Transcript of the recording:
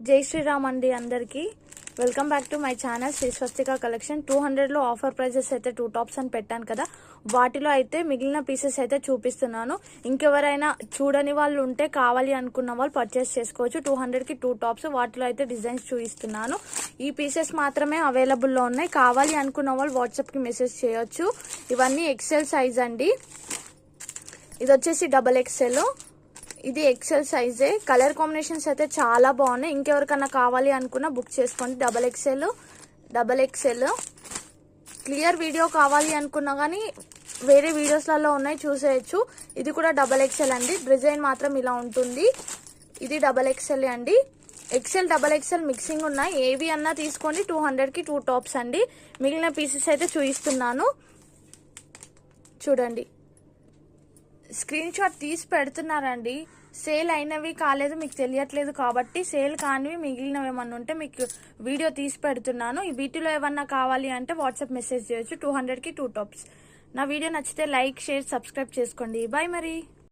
జై శ్రీరామ్ అండి అందరికి welcome back to my channel Shri Swastika collection 200 లో ఆఫర్ ప్రైజెస్ అయితే 2 టాప్స్ అని పెట్టాను కదా. వాటిలో అయితే మిగిలిన పీసెస్ అయితే చూపిస్తున్నాను. ఇంకెవరైనా చూడని వాళ్ళు ఉంటే కావాలి అనుకున్న వాళ్ళు పర్చేస్ చేసుకోవచ్చు. 200 కి 2 టాప్స్. వాటిలో అయితే డిజైన్స్ చూపిస్తున్నాను. ఈ పీసెస్ మాత్రమే అవైలబుల్ లో ఉన్నాయి. కావాలి అనుకున్న వాళ్ళు వాట్సాప్ కి మెసేజ్ చేయొచ్చు. ఇవన్నీ ఎక్సెల్ సైజ్ అండి. ఇది వచ్చేసి XXL. ఇది ఎక్సెల్ సైజే. కలర్ కాంబినేషన్స్ అయితే చాలా బాగున్నాయి. ఇంకెవరికన్నా కావాలి అనుకున్నా బుక్ చేసుకోండి. XXL క్లియర్ వీడియో కావాలి అనుకున్నా కానీ వేరే వీడియోస్లలో ఉన్నాయి, చూసేయచ్చు. ఇది కూడా XXL అండి. డిజైన్ మాత్రం ఇలా ఉంటుంది. ఇది XXL అండి. XXL మిక్సింగ్ ఉన్నాయి. ఏవి అన్నా తీసుకోండి. 200 కి 2 టాప్స్ అండి. మిగిలిన పీసెస్ అయితే చూపిస్తున్నాను చూడండి. స్క్రీన్ షాట్ తీసి పెడుతున్నారండి. సేల్ అయినవి కాలేదు మీకు తెలియట్లేదు కాబట్టి సేల్ కానివి మిగిలినవి ఏమన్నా ఉంటే మీకు వీడియో తీసి పెడుతున్నాను. ఈ వీటిలో ఏమన్నా కావాలి అంటే వాట్సాప్ మెసేజ్ చేయొచ్చు. 200 కి 2 టాప్స్. నా వీడియో నచ్చితే లైక్, షేర్, సబ్స్క్రైబ్ చేసుకోండి. బాయ్ మరి.